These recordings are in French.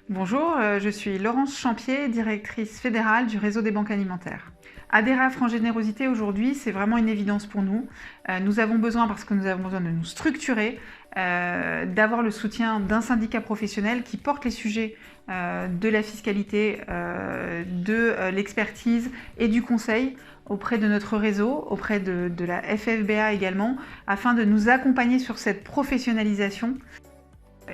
Bonjour, je suis Laurence Champier, directrice fédérale du réseau des banques alimentaires. Adhérer à France Générosité aujourd'hui, c'est vraiment une évidence pour nous. Nous avons besoin, parce que nous avons besoin de nous structurer, d'avoir le soutien d'un syndicat professionnel qui porte les sujets de la fiscalité, de l'expertise et du conseil auprès de notre réseau, auprès de la FFBA également, afin de nous accompagner sur cette professionnalisation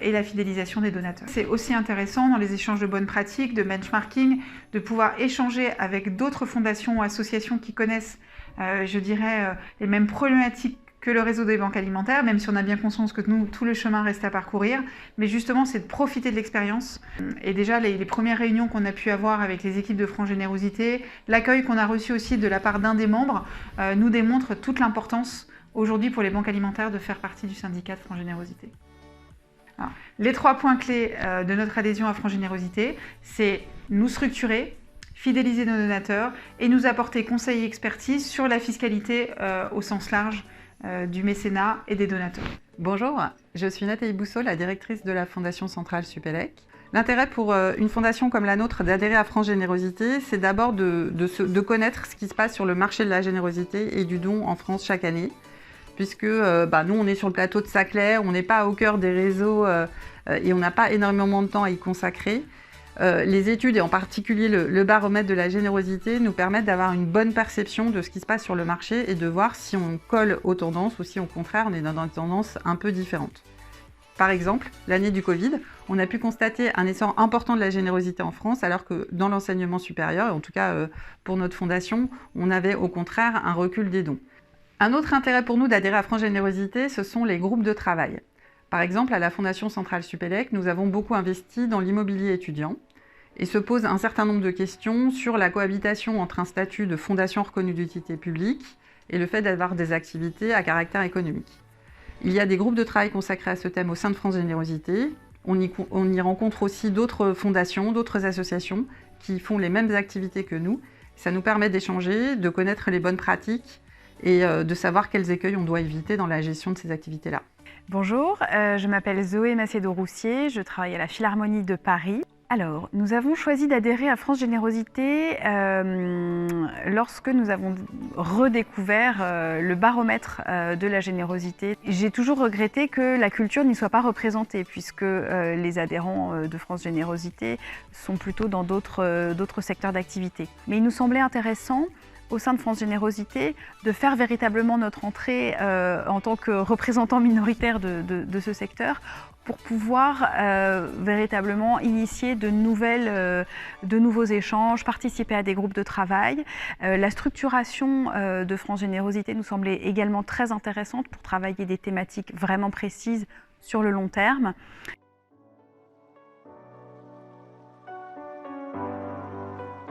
et la fidélisation des donateurs. C'est aussi intéressant dans les échanges de bonnes pratiques, de benchmarking, de pouvoir échanger avec d'autres fondations ou associations qui connaissent, les mêmes problématiques que le réseau des banques alimentaires, même si on a bien conscience que nous, tout le chemin reste à parcourir. Mais justement, c'est de profiter de l'expérience. Et déjà, les premières réunions qu'on a pu avoir avec les équipes de France Générosité, l'accueil qu'on a reçu aussi de la part d'un des membres, nous démontre toute l'importance aujourd'hui pour les banques alimentaires de faire partie du syndicat de France Générosité. Alors, les 3 points clés de notre adhésion à France Générosité, c'est nous structurer, fidéliser nos donateurs et nous apporter conseils et expertise sur la fiscalité au sens large du mécénat et des donateurs. Bonjour, je suis Nathalie Bousseau, la directrice de la Fondation Centrale Supélec. L'intérêt pour une fondation comme la nôtre d'adhérer à France Générosité, c'est d'abord de connaître ce qui se passe sur le marché de la générosité et du don en France chaque année. Puisque nous, on est sur le plateau de Saclay, on n'est pas au cœur des réseaux et on n'a pas énormément de temps à y consacrer. Les études, et en particulier le baromètre de la générosité, nous permettent d'avoir une bonne perception de ce qui se passe sur le marché et de voir si on colle aux tendances ou si au contraire on est dans des tendances un peu différentes. Par exemple, l'année du Covid, on a pu constater un essor important de la générosité en France, alors que dans l'enseignement supérieur, et en tout cas pour notre fondation, on avait au contraire un recul des dons. Un autre intérêt pour nous d'adhérer à France Générosité, ce sont les groupes de travail. Par exemple, à la Fondation Centrale Supélec, nous avons beaucoup investi dans l'immobilier étudiant et se posent un certain nombre de questions sur la cohabitation entre un statut de fondation reconnue d'utilité publique et le fait d'avoir des activités à caractère économique. Il y a des groupes de travail consacrés à ce thème au sein de France Générosité. On y rencontre aussi d'autres fondations, d'autres associations qui font les mêmes activités que nous. Ça nous permet d'échanger, de connaître les bonnes pratiques et de savoir quels écueils on doit éviter dans la gestion de ces activités-là. Bonjour, je m'appelle Zoé Macedo-Roussier, je travaille à la Philharmonie de Paris. Alors, nous avons choisi d'adhérer à France Générosité lorsque nous avons redécouvert le baromètre de la générosité. J'ai toujours regretté que la culture n'y soit pas représentée, puisque les adhérents de France Générosité sont plutôt dans d'autres secteurs d'activité. Mais il nous semblait intéressant, au sein de France Générosité, de faire véritablement notre entrée en tant que représentant minoritaire de ce secteur pour pouvoir véritablement initier de nouveaux échanges, participer à des groupes de travail. La structuration de France Générosité nous semblait également très intéressante pour travailler des thématiques vraiment précises sur le long terme.